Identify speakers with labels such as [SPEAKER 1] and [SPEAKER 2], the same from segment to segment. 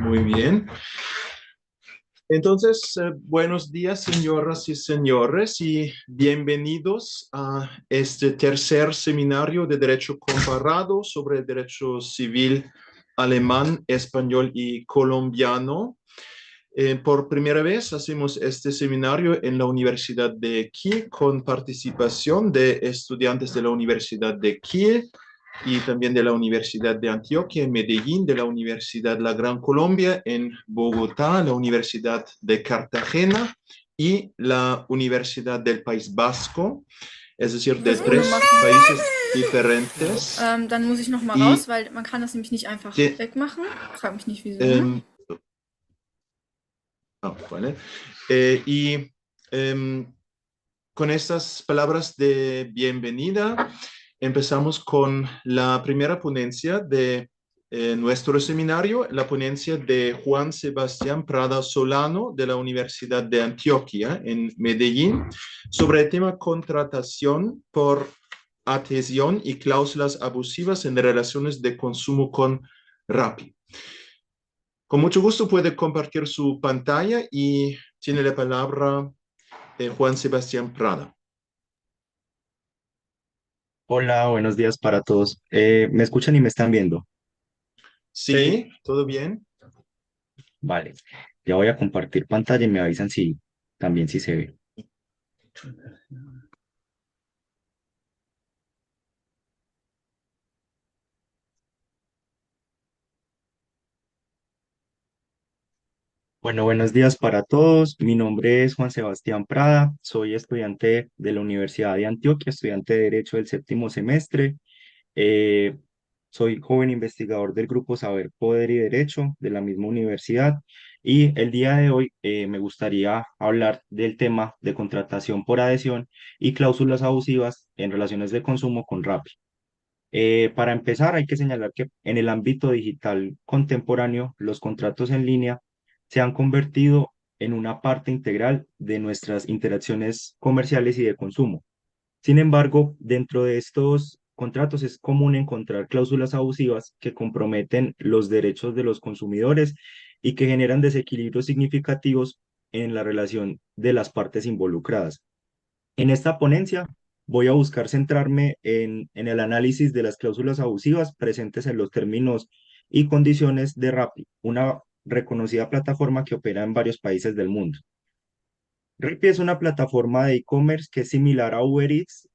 [SPEAKER 1] Muy bien. Entonces, buenos días, señoras y señores, y bienvenidos a este tercer seminario de Derecho Comparado sobre el derecho civil alemán, español y colombiano. Por primera vez hacemos este seminario en la Universidad de Kiel con participación de estudiantes de la Universidad de Kiel y también de la Universidad de Antioquia en Medellín, de la Universidad La Gran Colombia en Bogotá, la Universidad de Cartagena y la Universidad del País Vasco, es decir, de
[SPEAKER 2] Versuche nur
[SPEAKER 1] tres
[SPEAKER 2] machen.
[SPEAKER 1] países diferentes.
[SPEAKER 2] Dann muss ich noch mal raus,
[SPEAKER 1] Y
[SPEAKER 2] weil man kann das nämlich nicht einfach
[SPEAKER 1] de,
[SPEAKER 2] wegmachen. Frag mich nicht wieso.
[SPEAKER 1] um, vale. Y con estas palabras de bienvenida, empezamos con la primera ponencia de nuestro seminario, la ponencia de Juan Sebastián Prada Solano de la Universidad de Antioquia en Medellín sobre el tema contratación por adhesión y cláusulas abusivas en relaciones de consumo con Rappi. Con mucho gusto puede compartir su pantalla y tiene la palabra Juan Sebastián Prada.
[SPEAKER 3] Hola, buenos días para todos. ¿Me escuchan y me están viendo?
[SPEAKER 1] Sí, ¿todo bien?
[SPEAKER 3] Vale, ya voy a compartir pantalla y me avisan si también si se ve. Bueno, buenos días para todos. Mi nombre es Juan Sebastián Prada. Soy estudiante de la Universidad de Antioquia, estudiante de Derecho del séptimo semestre. Eh, Soy joven investigador del grupo Saber, Poder y Derecho de la misma universidad y el día de hoy me gustaría hablar del tema de contratación por adhesión y cláusulas abusivas en relaciones de consumo con Rappi. Para empezar, hay que señalar que en el ámbito digital contemporáneo, los contratos en línea se han convertido en una parte integral de nuestras interacciones comerciales y de consumo. Sin embargo, dentro de estos contratos es común encontrar cláusulas abusivas que comprometen los derechos de los consumidores y que generan desequilibrios significativos en la relación de las partes involucradas. En esta ponencia voy a buscar centrarme en el análisis de las cláusulas abusivas presentes en los términos y condiciones de Rappi, una reconocida plataforma que opera en varios países del mundo. Rappi es una plataforma de e-commerce que es similar a Uber Eats.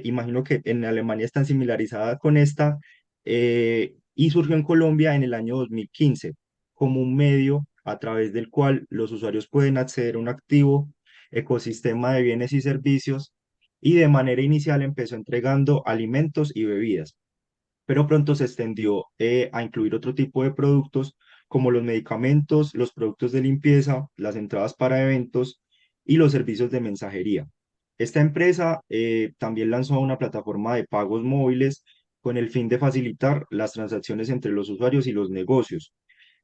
[SPEAKER 3] Imagino que en Alemania están similarizadas con esta y surgió en Colombia en el año 2015 como un medio a través del cual los usuarios pueden acceder a un activo ecosistema de bienes y servicios y de manera inicial empezó entregando alimentos y bebidas, pero pronto se extendió a incluir otro tipo de productos como los medicamentos, los productos de limpieza, las entradas para eventos y los servicios de mensajería. Esta empresa también lanzó una plataforma de pagos móviles con el fin de facilitar las transacciones entre los usuarios y los negocios.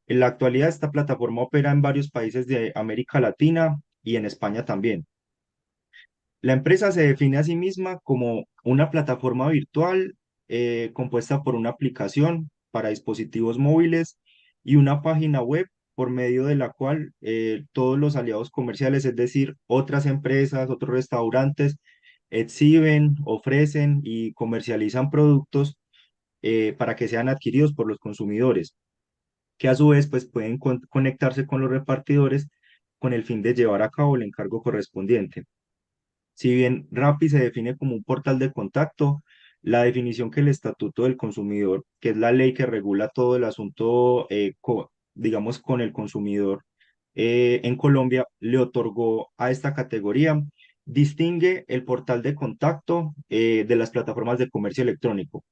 [SPEAKER 3] En la actualidad, esta plataforma opera en varios países de América Latina y en España también. La empresa se define a sí misma como una plataforma virtual compuesta por una aplicación para dispositivos móviles y una página web por medio de la cual todos los aliados comerciales, es decir, otras empresas, otros restaurantes, exhiben, ofrecen y comercializan productos para que sean adquiridos por los consumidores, que a su vez pues, pueden conectarse con los repartidores con el fin de llevar a cabo el encargo correspondiente. Si bien Rappi se define como un portal de contacto, la definición que el Estatuto del Consumidor, que es la ley que regula todo el asunto, digamos, con el consumidor en Colombia, le otorgó a esta categoría, distingue el portal de contacto de las plataformas de comercio electrónico.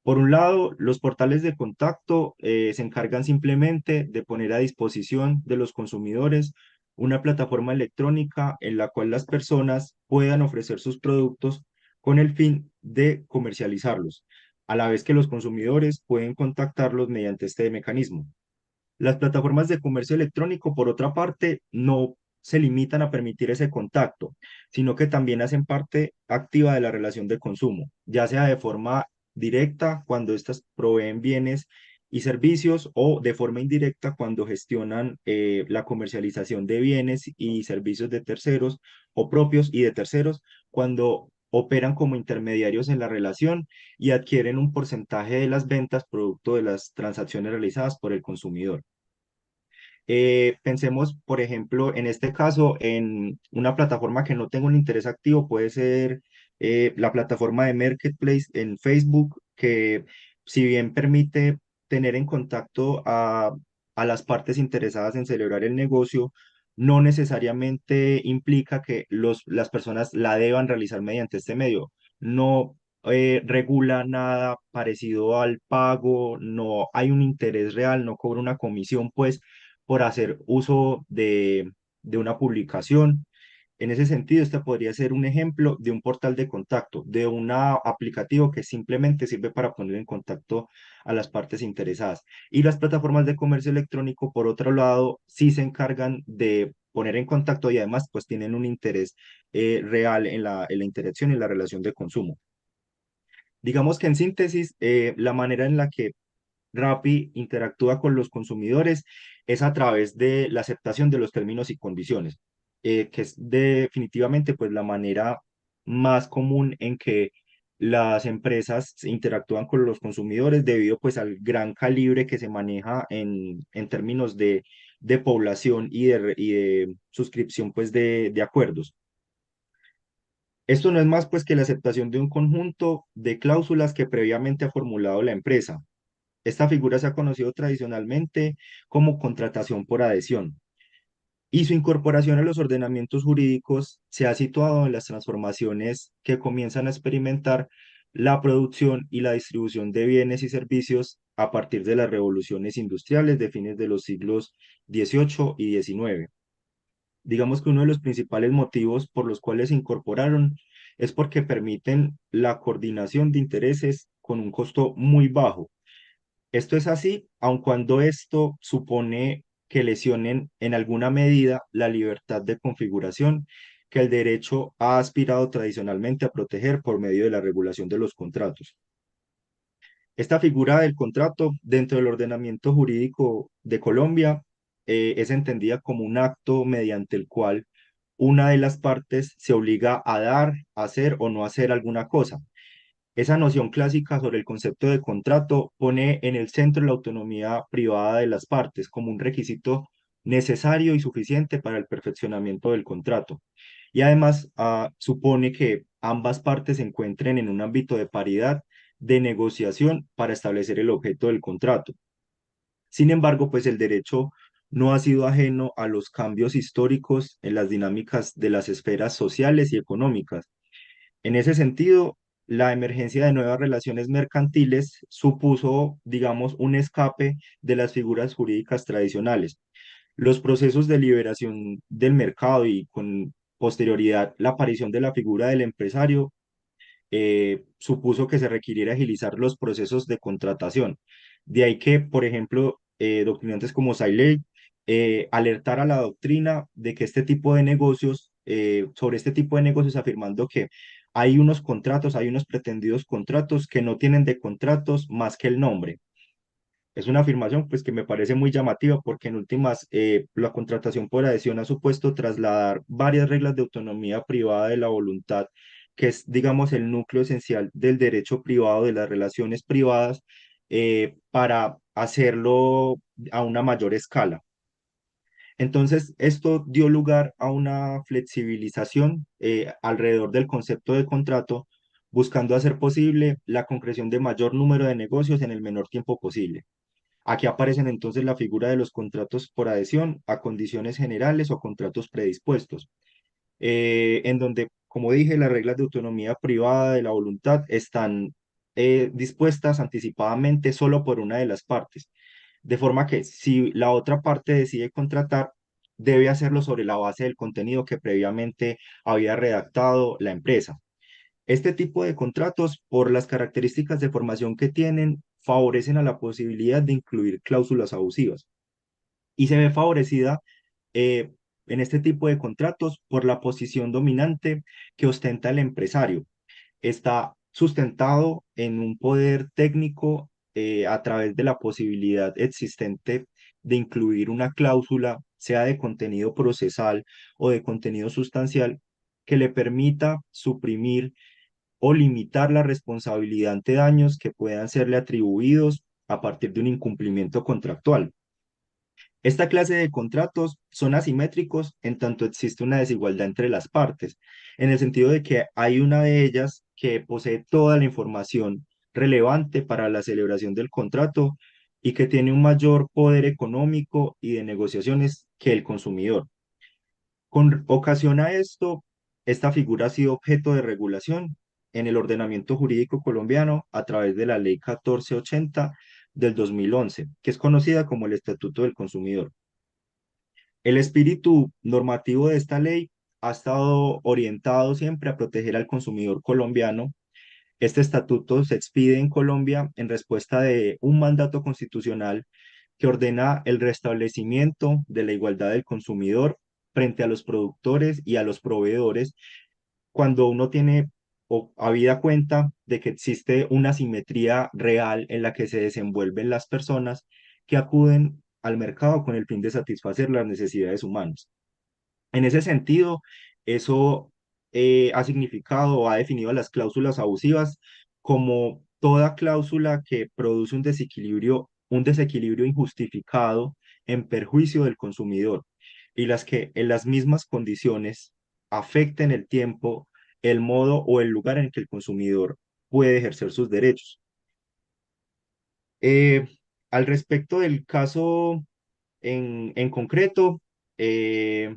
[SPEAKER 3] Por un lado, los portales de contacto se encargan simplemente de poner a disposición de los consumidores una plataforma electrónica en la cual las personas puedan ofrecer sus productos con el fin de comercializarlos, a la vez que los consumidores pueden contactarlos mediante este mecanismo. Las plataformas de comercio electrónico, por otra parte, no se limitan a permitir ese contacto, sino que también hacen parte activa de la relación de consumo, ya sea de forma directa cuando éstas proveen bienes y servicios o de forma indirecta cuando gestionan la comercialización de bienes y servicios de terceros o propios y de terceros cuando operan como intermediarios en la relación y adquieren un porcentaje de las ventas producto de las transacciones realizadas por el consumidor. Pensemos, por ejemplo, en este caso, en una plataforma que no tenga un interés activo, puede ser la plataforma de Marketplace en Facebook, que si bien permite tener en contacto a las partes interesadas en celebrar el negocio, no necesariamente implica que las personas la deban realizar mediante este medio. No regula nada parecido al pago, no hay un interés real, no cobra una comisión, pues por hacer uso de una publicación. En ese sentido, este podría ser un ejemplo de un portal de contacto, de un aplicativo que simplemente sirve para poner en contacto a las partes interesadas. Y las plataformas de comercio electrónico, por otro lado, sí se encargan de poner en contacto y además pues tienen un interés real en la interacción y la relación de consumo. Digamos que en síntesis, la manera en la que Rappi interactúa con los consumidores es a través de la aceptación de los términos y condiciones, que es definitivamente pues la manera más común en que las empresas interactúan con los consumidores debido pues al gran calibre que se maneja en términos de población y de suscripción pues de acuerdos. Esto no es más pues que la aceptación de un conjunto de cláusulas que previamente ha formulado la empresa. Esta figura se ha conocido tradicionalmente como contratación por adhesión y su incorporación a los ordenamientos jurídicos se ha situado en las transformaciones que comienzan a experimentar la producción y la distribución de bienes y servicios a partir de las revoluciones industriales de fines de los siglos XVIII y XIX. Digamos que uno de los principales motivos por los cuales se incorporaron es porque permiten la coordinación de intereses con un costo muy bajo. Esto es así, aun cuando esto supone que lesionen en alguna medida la libertad de configuración que el derecho ha aspirado tradicionalmente a proteger por medio de la regulación de los contratos. Esta figura del contrato dentro del ordenamiento jurídico de Colombia es entendida como un acto mediante el cual una de las partes se obliga a dar, hacer o no hacer alguna cosa. Esa noción clásica sobre el concepto de contrato pone en el centro la autonomía privada de las partes como un requisito necesario y suficiente para el perfeccionamiento del contrato. Y además supone que ambas partes se encuentren en un ámbito de paridad de negociación para establecer el objeto del contrato. Sin embargo, pues el derecho no ha sido ajeno a los cambios históricos en las dinámicas de las esferas sociales y económicas. En ese sentido, la emergencia de nuevas relaciones mercantiles supuso, digamos, un escape de las figuras jurídicas tradicionales. Los procesos de liberación del mercado y con posterioridad la aparición de la figura del empresario supuso que se requiriera agilizar los procesos de contratación. De ahí que, por ejemplo, doctrinantes como Sailey alertar a la doctrina de que este tipo de negocios, sobre este tipo de negocios, afirmando que hay unos contratos, hay unos pretendidos contratos que no tienen de contratos más que el nombre. Es una afirmación pues que me parece muy llamativa porque en últimas la contratación por adhesión ha supuesto trasladar varias reglas de autonomía privada de la voluntad, que es digamos el núcleo esencial del derecho privado, de las relaciones privadas, para hacerlo a una mayor escala. Entonces, esto dio lugar a una flexibilización alrededor del concepto de contrato, buscando hacer posible la concreción de mayor número de negocios en el menor tiempo posible. Aquí aparecen entonces la figura de los contratos por adhesión a condiciones generales o contratos predispuestos, en donde, como dije, las reglas de autonomía privada de la voluntad están dispuestas anticipadamente solo por una de las partes, de forma que si la otra parte decide contratar, debe hacerlo sobre la base del contenido que previamente había redactado la empresa. Este tipo de contratos, por las características de formación que tienen, favorecen a la posibilidad de incluir cláusulas abusivas y se ve favorecida eh, en este tipo de contratos por la posición dominante que ostenta el empresario. Está sustentado en un poder técnico a través de la posibilidad existente de incluir una cláusula, sea de contenido procesal o de contenido sustancial, que le permita suprimir o limitar la responsabilidad ante daños que puedan serle atribuidos a partir de un incumplimiento contractual. Esta clase de contratos son asimétricos en tanto existe una desigualdad entre las partes, en el sentido de que hay una de ellas que posee toda la información relevante para la celebración del contrato y que tiene un mayor poder económico y de negociaciones que el consumidor. Con ocasión a esto, esta figura ha sido objeto de regulación en el ordenamiento jurídico colombiano a través de la Ley 1480 del 2011, que es conocida como el Estatuto del Consumidor. El espíritu normativo de esta ley ha estado orientado siempre a proteger al consumidor colombiano. Este estatuto se expide en Colombia en respuesta de un mandato constitucional que ordena el restablecimiento de la igualdad del consumidor frente a los productores y a los proveedores cuando uno tiene o habida cuenta de que existe una simetría real en la que se desenvuelven las personas que acuden al mercado con el fin de satisfacer las necesidades humanas. En ese sentido, eso ha significado o ha definido las cláusulas abusivas como toda cláusula que produce un desequilibrio injustificado en perjuicio del consumidor y las que en las mismas condiciones afecten el tiempo, el modo o el lugar en que el consumidor puede ejercer sus derechos. Eh, Al respecto del caso en concreto, eh,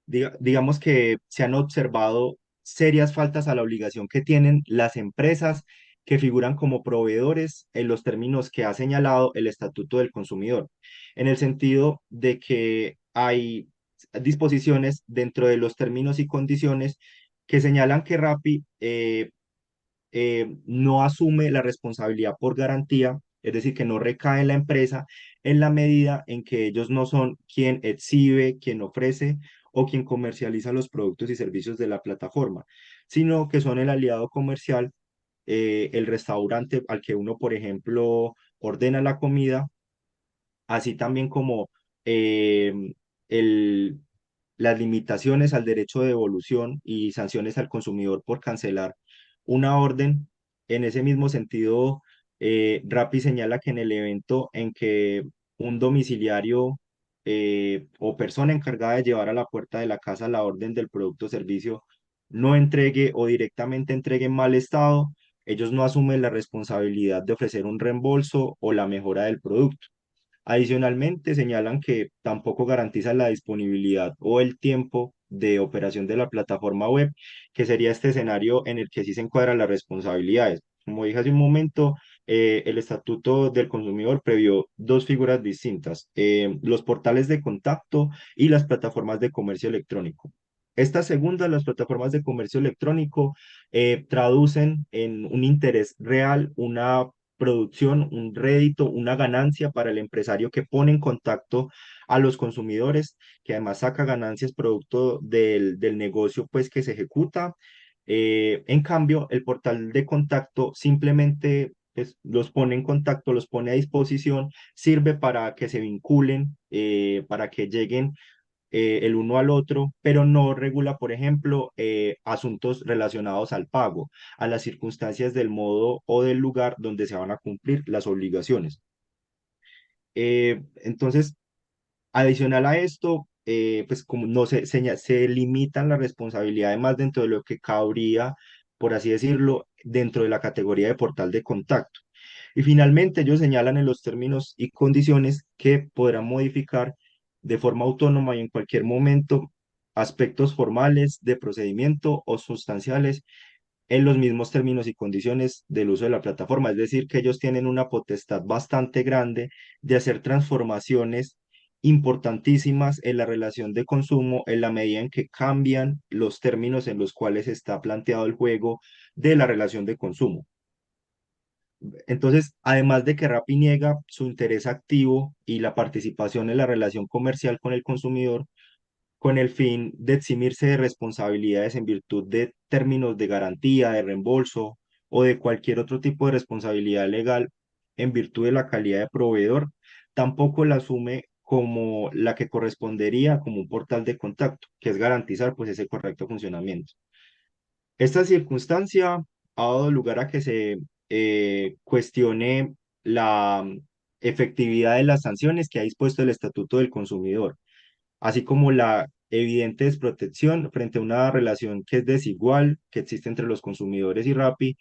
[SPEAKER 3] digamos que se han observado serias faltas a la obligación que tienen las empresas que figuran como proveedores en los términos que ha señalado el Estatuto del Consumidor, en el sentido de que hay disposiciones dentro de los términos y condiciones que señalan que Rappi no asume la responsabilidad por garantía, es decir, que no recae en la empresa en la medida en que ellos no son quien exhibe, quien ofrece o quien comercializa los productos y servicios de la plataforma, sino que son el aliado comercial, el restaurante al que uno, por ejemplo, ordena la comida, así también como eh, el, las limitaciones al derecho de devolución y sanciones al consumidor por cancelar una orden. En ese mismo sentido, Rappi señala que en el evento en que un domiciliario o persona encargada de llevar a la puerta de la casa la orden del producto o servicio no entregue o directamente entregue en mal estado, ellos no asumen la responsabilidad de ofrecer un reembolso o la mejora del producto. Adicionalmente, señalan que tampoco garantiza la disponibilidad o el tiempo de operación de la plataforma web, que sería este escenario en el que sí se encuadran las responsabilidades. Como dije hace un momento, el Estatuto del Consumidor previó dos figuras distintas, los portales de contacto y las plataformas de comercio electrónico. Estas segundas, las plataformas de comercio electrónico, traducen en un interés real, una producción, un rédito, una ganancia para el empresario que pone en contacto a los consumidores, que además saca ganancias producto del negocio pues que se ejecuta. En cambio, el portal de contacto simplemente pues, los pone en contacto, los pone a disposición, sirve para que se vinculen, para que lleguen el uno al otro, pero no regula, por ejemplo, asuntos relacionados al pago, a las circunstancias del modo o del lugar donde se van a cumplir las obligaciones. Entonces, adicional a esto, pues como no se limitan las responsabilidades más dentro de lo que cabría, por así decirlo, dentro de la categoría de portal de contacto. Y finalmente, ellos señalan en los términos y condiciones que podrán modificar de forma autónoma y en cualquier momento aspectos formales de procedimiento o sustanciales en los mismos términos y condiciones del uso de la plataforma. Es decir, que ellos tienen una potestad bastante grande de hacer transformaciones importantísimas en la relación de consumo en la medida en que cambian los términos en los cuales está planteado el juego de la relación de consumo. Entonces, además de que Rappi niega su interés activo y la participación en la relación comercial con el consumidor, con el fin de eximirse de responsabilidades en virtud de términos de garantía, de reembolso o de cualquier otro tipo de responsabilidad legal en virtud de la calidad de proveedor, tampoco la asume como la que correspondería como un portal de contacto, que es garantizar pues ese correcto funcionamiento. Esta circunstancia ha dado lugar a que se cuestione la efectividad de las sanciones que ha dispuesto el Estatuto del Consumidor, así como la evidente desprotección frente a una relación que es desigual, que existe entre los consumidores y Rappi,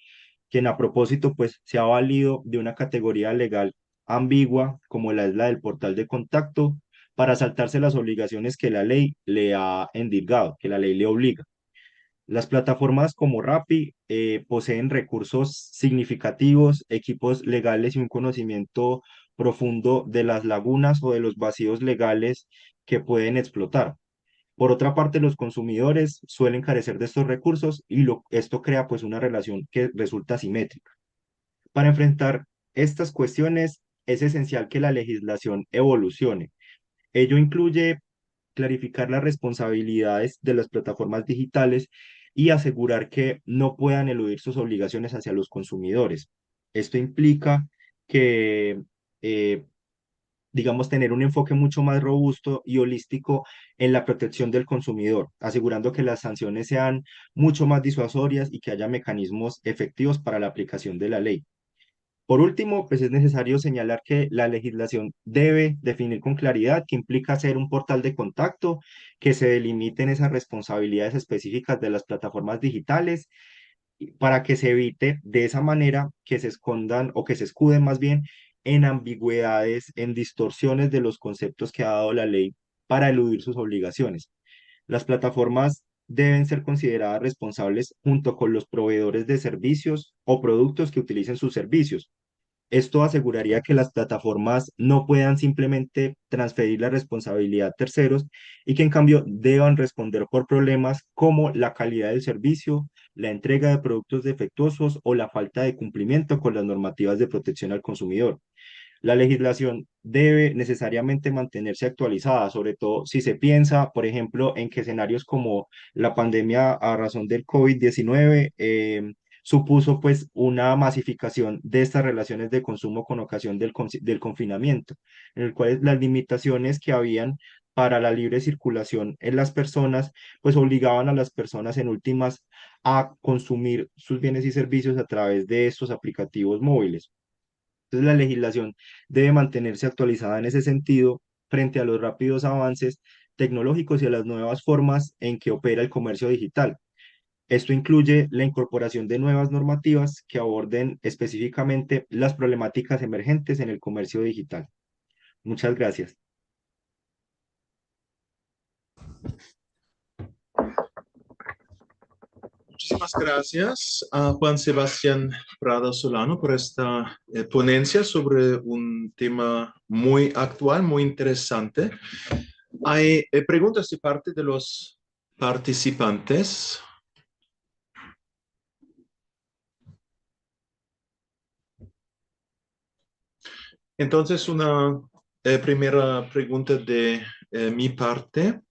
[SPEAKER 3] quien a propósito pues se ha valido de una categoría legal ambigua como la es la del portal de contacto para saltarse las obligaciones que la ley le ha endilgado, que la ley le obliga. Las plataformas como Rappi poseen recursos significativos, equipos legales y un conocimiento profundo de las lagunas o de los vacíos legales que pueden explotar. Por otra parte, los consumidores suelen carecer de estos recursos y esto crea pues una relación que resulta asimétrica. Para enfrentar estas cuestiones es esencial que la legislación evolucione. Ello incluye clarificar las responsabilidades de las plataformas digitales y asegurar que no puedan eludir sus obligaciones hacia los consumidores. Esto implica que, eh, digamos, tener un enfoque mucho más robusto y holístico en la protección del consumidor, asegurando que las sanciones sean mucho más disuasorias y que haya mecanismos efectivos para la aplicación de la ley. Por último, pues es necesario señalar que la legislación debe definir con claridad qué implica ser un portal de contacto, que se delimiten esas responsabilidades específicas de las plataformas digitales para que se evite de esa manera que se escondan o que se escuden más bien en ambigüedades, en distorsiones de los conceptos que ha dado la ley para eludir sus obligaciones. Las plataformas deben ser consideradas responsables junto con los proveedores de servicios o productos que utilicen sus servicios. Esto aseguraría que las plataformas no puedan simplemente transferir la responsabilidad a terceros y que en cambio deban responder por problemas como la calidad del servicio, la entrega de productos defectuosos o la falta de cumplimiento con las normativas de protección al consumidor. La legislación debe necesariamente mantenerse actualizada, sobre todo si se piensa, por ejemplo, en que escenarios como la pandemia a razón del COVID-19 supuso pues una masificación de estas relaciones de consumo con ocasión del confinamiento, en el cual las limitaciones que habían para la libre circulación en las personas, pues obligaban a las personas en últimas a consumir sus bienes y servicios a través de estos aplicativos móviles. Entonces, la legislación debe mantenerse actualizada en ese sentido frente a los rápidos avances tecnológicos y a las nuevas formas en que opera el comercio digital. Esto incluye la incorporación de nuevas normativas que aborden específicamente las problemáticas emergentes en el comercio digital. Muchas gracias.
[SPEAKER 1] Muchísimas gracias a Juan Sebastián Prada Solano por esta ponencia sobre un tema muy actual, muy interesante. Hay preguntas de parte de los participantes. Entonces, una primera pregunta de mi parte.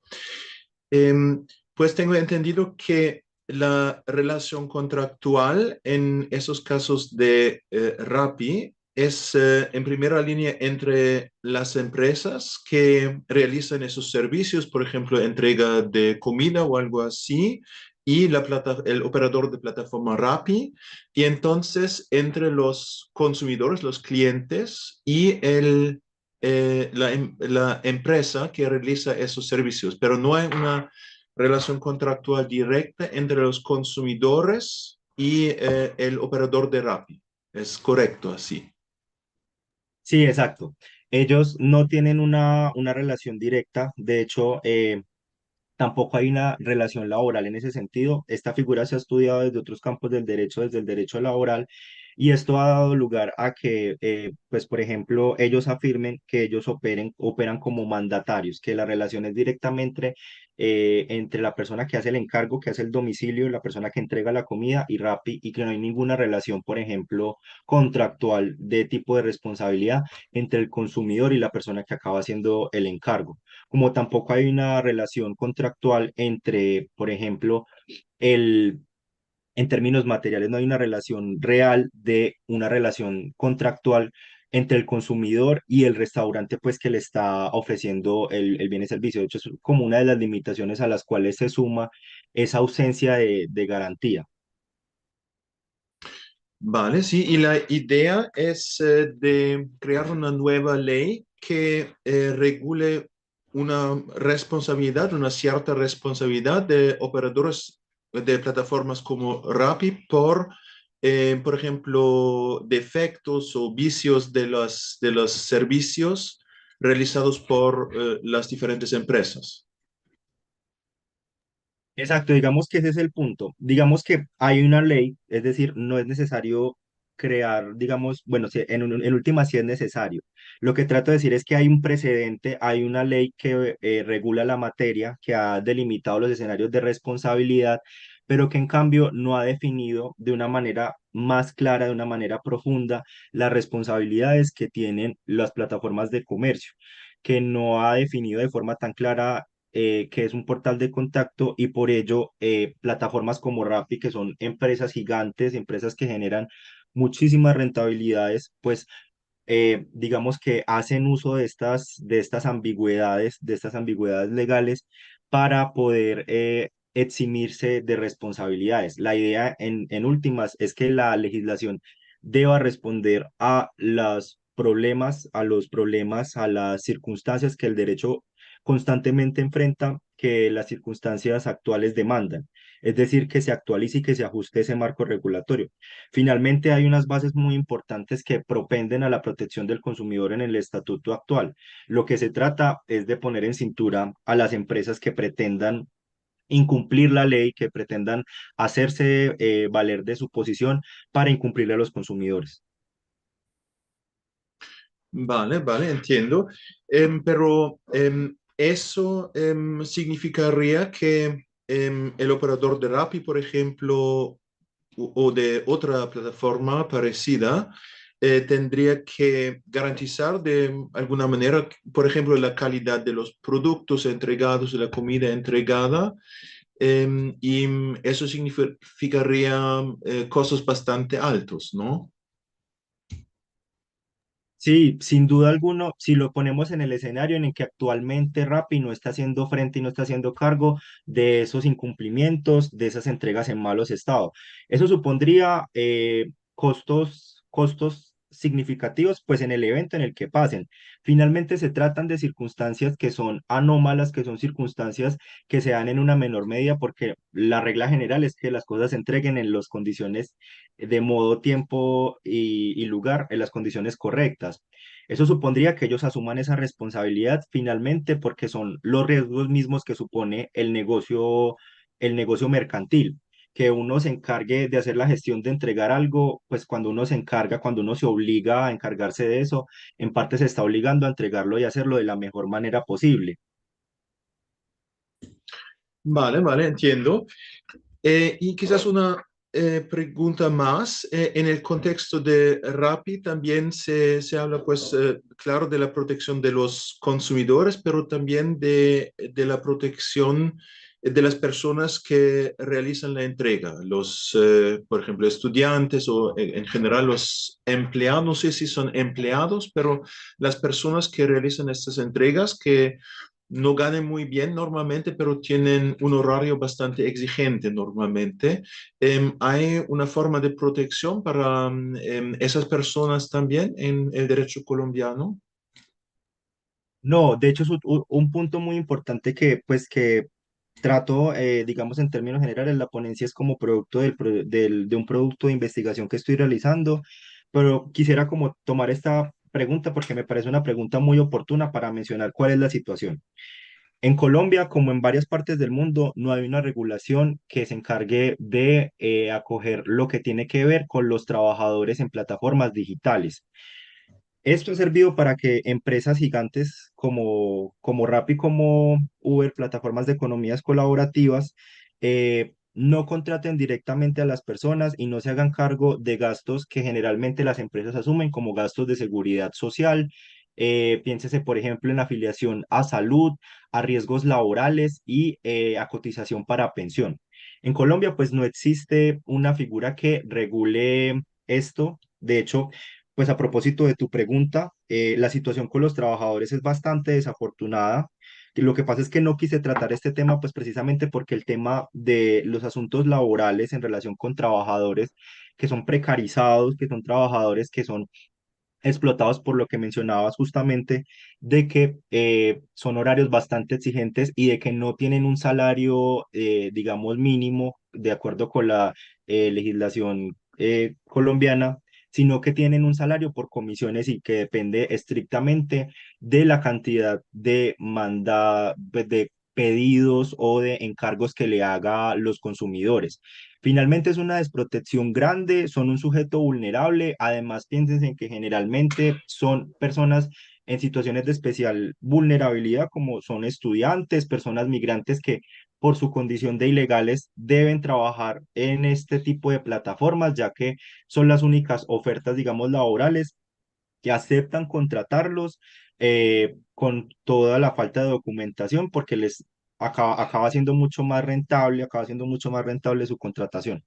[SPEAKER 1] Pues tengo entendido que la relación contractual en esos casos de Rappi es en primera línea entre las empresas que realizan esos servicios, por ejemplo, entrega de comida o algo así, y el operador de plataforma Rappi, y entonces entre los consumidores, los clientes y la empresa que realiza esos servicios, pero no hay una relación contractual directa entre los consumidores y el operador de Rappi. ¿Es correcto así?
[SPEAKER 3] Sí, exacto. Ellos no tienen una relación directa. De hecho, tampoco hay una relación laboral en ese sentido. Esta figura se ha estudiado desde otros campos del derecho, desde el derecho laboral, y esto ha dado lugar a que, pues, por ejemplo, ellos afirmen que ellos operan como mandatarios, que la relación es directamente entre la persona que hace el encargo, que hace el domicilio, la persona que entrega la comida y Rappi, y que no hay ninguna relación, por ejemplo, contractual de tipo de responsabilidad entre el consumidor y la persona que acaba haciendo el encargo, como tampoco hay una relación contractual entre, por ejemplo, el en términos materiales, no hay una relación real de una relación contractual entre el consumidor y el restaurante pues que le está ofreciendo el bien y servicio. De hecho, es como una de las limitaciones a las cuales se suma esa ausencia de garantía.
[SPEAKER 1] Vale, sí, y la idea es de crear una nueva ley que regule una responsabilidad, una cierta responsabilidad de operadores de plataformas como Rappi por ejemplo, defectos o vicios de los servicios realizados por las diferentes empresas.
[SPEAKER 3] Exacto, digamos que ese es el punto. Digamos que hay una ley, es decir, no es necesario crear, digamos, bueno, en última sí es necesario. Lo que trato de decir es que hay un precedente, hay una ley que regula la materia, que ha delimitado los escenarios de responsabilidad, pero que en cambio no ha definido de una manera más clara, de una manera profunda, las responsabilidades que tienen las plataformas de comercio, que no ha definido de forma tan clara que es un portal de contacto y por ello plataformas como Rappi, que son empresas gigantes, empresas que generan muchísimas rentabilidades, pues digamos que hacen uso de estas ambigüedades legales para poder eximirse de responsabilidades. La idea en últimas es que la legislación deba responder a los problemas, a las circunstancias que el derecho constantemente enfrenta, que las circunstancias actuales demandan. Es decir, que se actualice y que se ajuste ese marco regulatorio. Finalmente, hay unas bases muy importantes que propenden a la protección del consumidor en el estatuto actual. Lo que se trata es de poner en cintura a las empresas que pretendan incumplir la ley, que pretendan hacerse valer de su posición para incumplirle a los consumidores.
[SPEAKER 1] Vale, vale, entiendo. Pero eso significaría que el operador de Rappi, por ejemplo, o de otra plataforma parecida, tendría que garantizar de alguna manera, por ejemplo, la calidad de los productos entregados, de la comida entregada, y eso significaría costos bastante altos, ¿no?
[SPEAKER 3] Sí, sin duda alguno, si lo ponemos en el escenario en el que actualmente Rappi no está haciendo frente y no está haciendo cargo de esos incumplimientos, de esas entregas en malos estados, eso supondría costos significativos pues en el evento en el que pasen. Finalmente se tratan de circunstancias que son anómalas, que son circunstancias que se dan en una menor medida porque la regla general es que las cosas se entreguen en las condiciones de modo, tiempo y lugar en las condiciones correctas. Eso supondría que ellos asuman esa responsabilidad finalmente porque son los riesgos mismos que supone el negocio mercantil. Que uno se encargue de hacer la gestión de entregar algo, pues cuando uno se encarga, cuando uno se obliga a encargarse de eso, en parte se está obligando a entregarlo y hacerlo de la mejor manera posible.
[SPEAKER 1] Vale, vale, entiendo. Y quizás una pregunta más. En el contexto de Rappi también se habla, pues, claro, de la protección de los consumidores, pero también de la protección de las personas que realizan la entrega, por ejemplo, estudiantes o en general los empleados, no sé si son empleados, pero las personas que realizan estas entregas que no ganan muy bien normalmente, pero tienen un horario bastante exigente normalmente. ¿Hay una forma de protección para esas personas también en el derecho colombiano?
[SPEAKER 3] No, de hecho es un punto muy importante que trato, digamos en términos generales, la ponencia es como producto de un producto de investigación que estoy realizando, pero quisiera como tomar esta pregunta porque me parece una pregunta muy oportuna para mencionar cuál es la situación. En Colombia, como en varias partes del mundo, no hay una regulación que se encargue de acoger lo que tiene que ver con los trabajadores en plataformas digitales. Esto ha servido para que empresas gigantes como Rappi, como Uber, plataformas de economías colaborativas, no contraten directamente a las personas y no se hagan cargo de gastos que generalmente las empresas asumen como gastos de seguridad social. Piénsese, por ejemplo, en afiliación a salud, a riesgos laborales y a cotización para pensión. En Colombia, pues no existe una figura que regule esto. De hecho, pues a propósito de tu pregunta, la situación con los trabajadores es bastante desafortunada. Y lo que pasa es que no quise tratar este tema, pues precisamente porque el tema de los asuntos laborales en relación con trabajadores que son precarizados, que son trabajadores que son explotados por lo que mencionabas justamente, de que son horarios bastante exigentes y de que no tienen un salario, digamos, mínimo de acuerdo con la legislación colombiana, sino que tienen un salario por comisiones y que depende estrictamente de la cantidad de pues, de pedidos o de encargos que le haga los consumidores. Finalmente es una desprotección grande, son un sujeto vulnerable, además piensen en que generalmente son personas en situaciones de especial vulnerabilidad, como son estudiantes, personas migrantes que por su condición de ilegales deben trabajar en este tipo de plataformas, ya que son las únicas ofertas, digamos, laborales que aceptan contratarlos con toda la falta de documentación porque les acaba siendo mucho más rentable, acaba siendo mucho más rentable su contratación.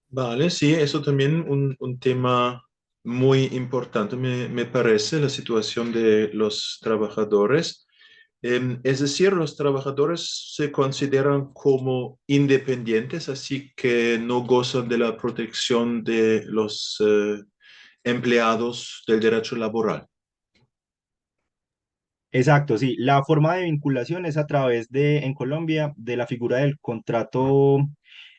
[SPEAKER 1] Vale, sí, eso también un tema muy importante, me parece, la situación de los trabajadores. Es decir, los trabajadores se consideran como independientes, así que no gozan de la protección de los empleados del derecho laboral.
[SPEAKER 3] Exacto, sí. La forma de vinculación es a través de, en Colombia, de la figura del contrato.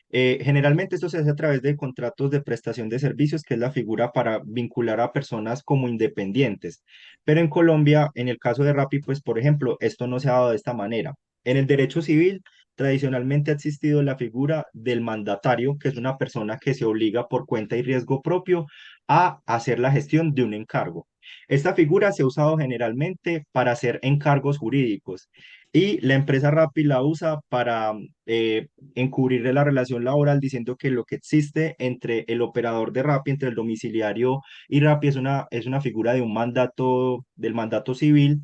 [SPEAKER 3] Generalmente esto se hace a través de contratos de prestación de servicios, que es la figura para vincular a personas como independientes. Pero en Colombia, en el caso de Rappi, pues por ejemplo, esto no se ha dado de esta manera. En el derecho civil, tradicionalmente ha existido la figura del mandatario, que es una persona que se obliga por cuenta y riesgo propio a hacer la gestión de un encargo. Esta figura se ha usado generalmente para hacer encargos jurídicos y la empresa Rappi la usa para encubrirle la relación laboral diciendo que lo que existe entre el operador de Rappi, entre el domiciliario y Rappi es una figura de un mandato, del mandato civil,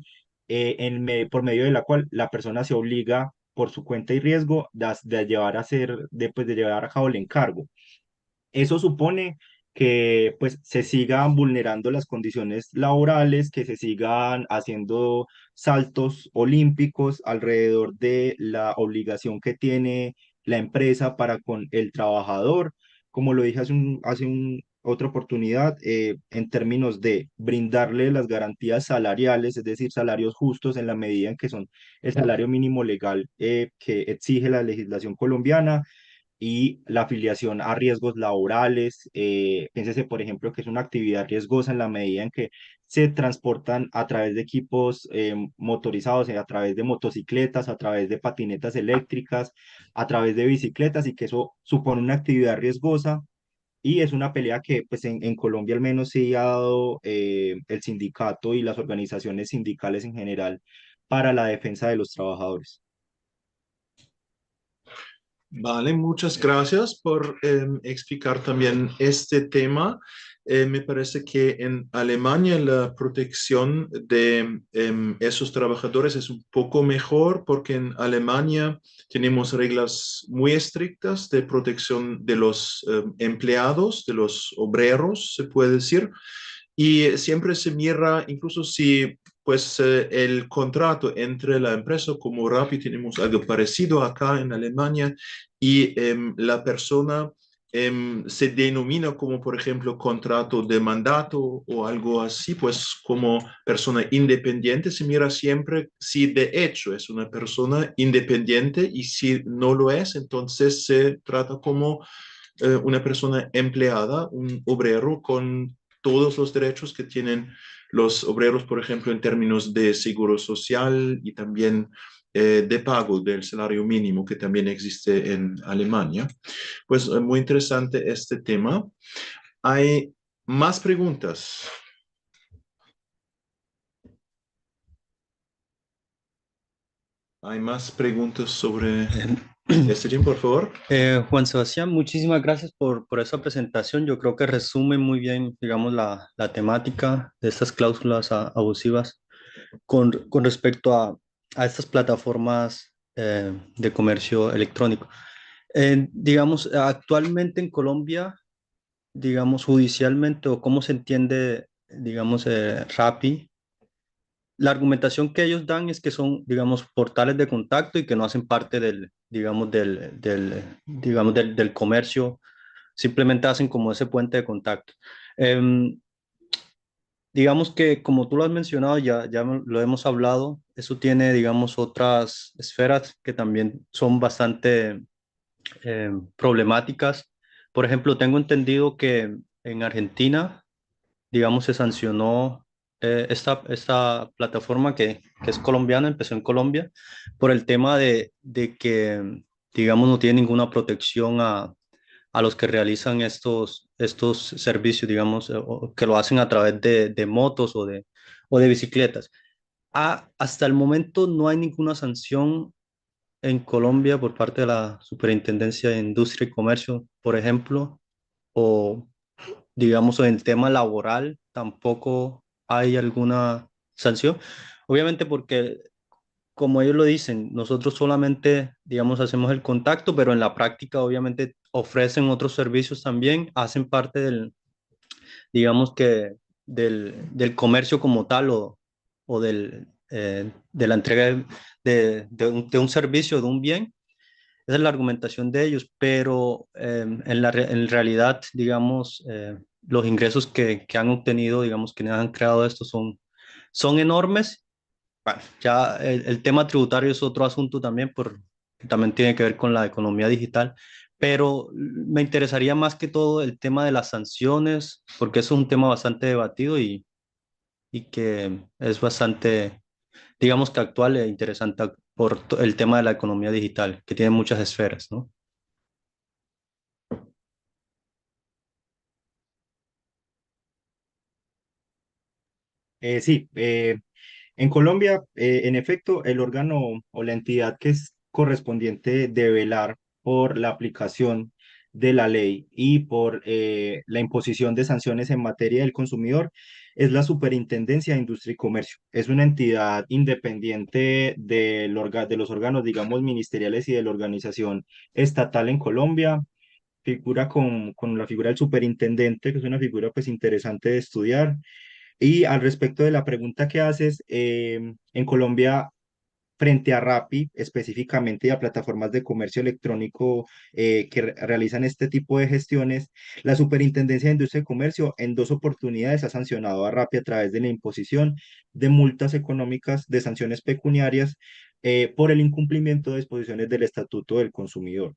[SPEAKER 3] por medio de la cual la persona se obliga por su cuenta y riesgo de llevar a hacer, de llevar a cabo el encargo. Eso supone que pues se sigan vulnerando las condiciones laborales, que se sigan haciendo saltos olímpicos alrededor de la obligación que tiene la empresa para con el trabajador. Como lo dije otra oportunidad, en términos de brindarle las garantías salariales, es decir, salarios justos en la medida en que son el salario mínimo legal que exige la legislación colombiana y la afiliación a riesgos laborales. Piénsese, por ejemplo, que es una actividad riesgosa en la medida en que se transportan a través de equipos motorizados, a través de motocicletas, a través de patinetas eléctricas, a través de bicicletas y que eso supone una actividad riesgosa. Y es una pelea que pues en Colombia al menos sí ha dado el sindicato y las organizaciones sindicales en general para la defensa de los trabajadores.
[SPEAKER 1] Vale, muchas gracias por explicar también este tema. Me parece que en Alemania la protección de esos trabajadores es un poco mejor porque en Alemania tenemos reglas muy estrictas de protección de los empleados, de los obreros, se puede decir. Y siempre se mira, incluso si pues el contrato entre la empresa como Rappi, tenemos algo parecido acá en Alemania, y la persona se denomina como, por ejemplo, contrato de mandato o algo así, pues como persona independiente, se mira siempre si de hecho es una persona independiente y si no lo es, entonces se trata como una persona empleada, un obrero con todos los derechos que tienen los obreros, por ejemplo, en términos de seguro social y también de pago del salario mínimo que también existe en Alemania. Pues muy interesante este tema. Hay más preguntas. Hay más preguntas sobre este tema, por favor.
[SPEAKER 4] Juan Sebastián, muchísimas gracias por esa presentación. Yo creo que resume muy bien, digamos, la temática de estas cláusulas abusivas con respecto a estas plataformas de comercio electrónico. Digamos, actualmente en Colombia, digamos, judicialmente, o cómo se entiende, digamos, Rappi, la argumentación que ellos dan es que son, digamos, portales de contacto y que no hacen parte del, digamos, del comercio, simplemente hacen como ese puente de contacto. Em, digamos que, como tú lo has mencionado, ya lo hemos hablado, eso tiene, digamos, otras esferas que también son bastante problemáticas. Por ejemplo, tengo entendido que en Argentina, digamos, se sancionó esta plataforma que es colombiana, empezó en Colombia, por el tema de que, digamos, no tiene ninguna protección a los que realizan estos servicios, digamos, o que lo hacen a través de motos o de bicicletas. Hasta el momento no hay ninguna sanción en Colombia por parte de la Superintendencia de Industria y Comercio, por ejemplo, o digamos en el tema laboral tampoco hay alguna sanción. Obviamente porque, como ellos lo dicen, nosotros solamente, digamos, hacemos el contacto, pero en la práctica obviamente ofrecen otros servicios también, hacen parte del, digamos que del comercio como tal o de la entrega de un servicio, de un bien. Esa es la argumentación de ellos, pero en realidad, digamos, los ingresos que han obtenido, digamos, quienes han creado esto son enormes. Bueno, ya el tema tributario es otro asunto también, que también tiene que ver con la economía digital, pero me interesaría más que todo el tema de las sanciones, porque es un tema bastante debatido y que es bastante, digamos que actual e interesante por el tema de la economía digital, que tiene muchas esferas, ¿no?
[SPEAKER 3] Sí, en Colombia, en efecto, el órgano o la entidad que es correspondiente de velar por la aplicación de la ley y por la imposición de sanciones en materia del consumidor es la Superintendencia de Industria y Comercio. Es una entidad independiente de los órganos, digamos, ministeriales y de la organización estatal en Colombia. Figura con la figura del superintendente, que es una figura pues interesante de estudiar. Y al respecto de la pregunta que haces, en Colombia, frente a Rappi específicamente y a plataformas de comercio electrónico que realizan este tipo de gestiones, la Superintendencia de Industria y Comercio en dos oportunidades ha sancionado a Rappi a través de la imposición de multas económicas, de sanciones pecuniarias por el incumplimiento de disposiciones del Estatuto del Consumidor.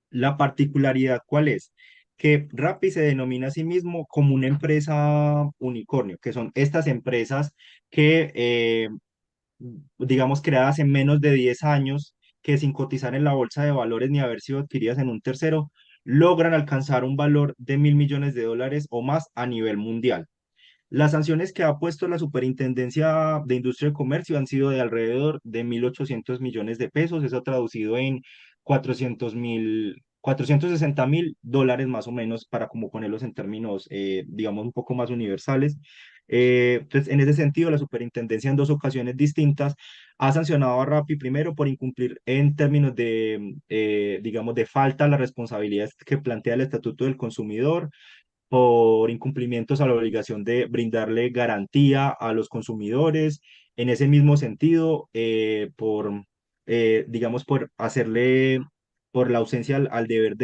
[SPEAKER 3] La particularidad, ¿cuál es? Que Rappi se denomina a sí mismo como una empresa unicornio, que son estas empresas que, digamos, creadas en menos de 10 años, que sin cotizar en la bolsa de valores ni haber sido adquiridas en un tercero, logran alcanzar un valor de $1.000 millones o más a nivel mundial. Las sanciones que ha puesto la Superintendencia de Industria y Comercio han sido de alrededor de 1.800 millones de pesos, eso traducido en 460.000 dólares más o menos, para como ponerlos en términos, digamos, un poco más universales. Entonces, en ese sentido, la Superintendencia en dos ocasiones distintas ha sancionado a Rappi primero por incumplir en términos de, digamos, de falta a las responsabilidades que plantea el Estatuto del Consumidor, por incumplimientos a la obligación de brindarle garantía a los consumidores. En ese mismo sentido, digamos, por hacerle, por la ausencia al deber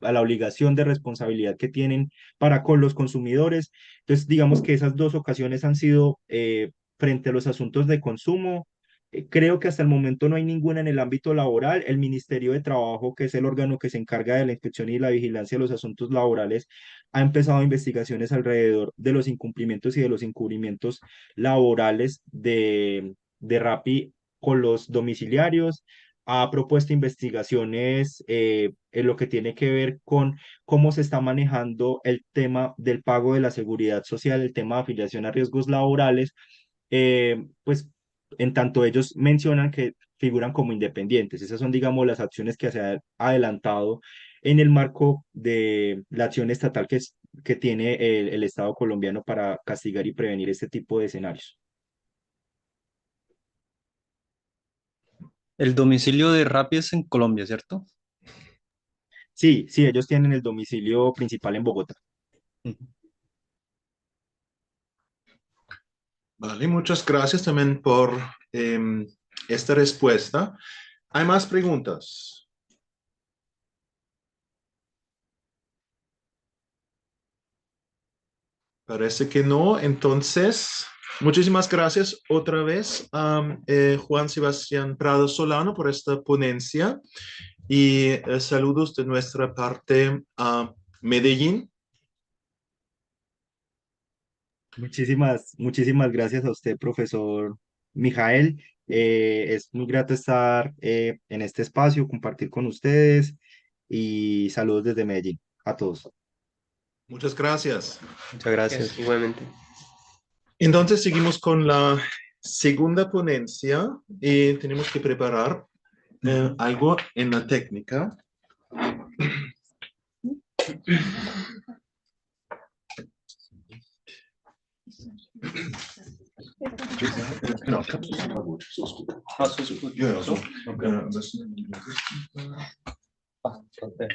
[SPEAKER 3] a la obligación de responsabilidad que tienen para con los consumidores. Entonces, digamos que esas dos ocasiones han sido frente a los asuntos de consumo. Creo que hasta el momento no hay ninguna en el ámbito laboral. El Ministerio de Trabajo, que es el órgano que se encarga de la inspección y la vigilancia de los asuntos laborales, ha empezado investigaciones alrededor de los incumplimientos y de los encubrimientos laborales de Rappi con los domiciliarios. Ha propuesto investigaciones en lo que tiene que ver con cómo se está manejando el tema del pago de la seguridad social, el tema de afiliación a riesgos laborales, pues en tanto ellos mencionan que figuran como independientes. Esas son, digamos, las acciones que se han adelantado en el marco de la acción estatal que tiene el Estado colombiano para castigar y prevenir este tipo de escenarios.
[SPEAKER 4] El domicilio de Rappi es en Colombia, ¿cierto?
[SPEAKER 3] Sí, sí, ellos tienen el domicilio principal en Bogotá.
[SPEAKER 4] Ujú.
[SPEAKER 1] Vale, muchas gracias también por esta respuesta. ¿Hay más preguntas? Parece que no. Entonces, muchísimas gracias otra vez a Juan Sebastián Prado Solano por esta ponencia y saludos de nuestra parte a Medellín.
[SPEAKER 3] Muchísimas gracias a usted, profesor Mijael. Es muy grato estar en este espacio, compartir con ustedes y saludos desde Medellín a todos.
[SPEAKER 1] Muchas gracias.
[SPEAKER 4] Muchas gracias.
[SPEAKER 5] Igualmente.
[SPEAKER 1] Entonces, seguimos con la segunda ponencia y tenemos que preparar algo en la técnica. Genau, ich glaube, das ist immer gut. So ist gut.
[SPEAKER 4] Ah, so ist gut.
[SPEAKER 1] Ja, ja, so.
[SPEAKER 4] Okay.
[SPEAKER 1] Am besten.
[SPEAKER 4] Ah, okay.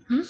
[SPEAKER 2] Hm?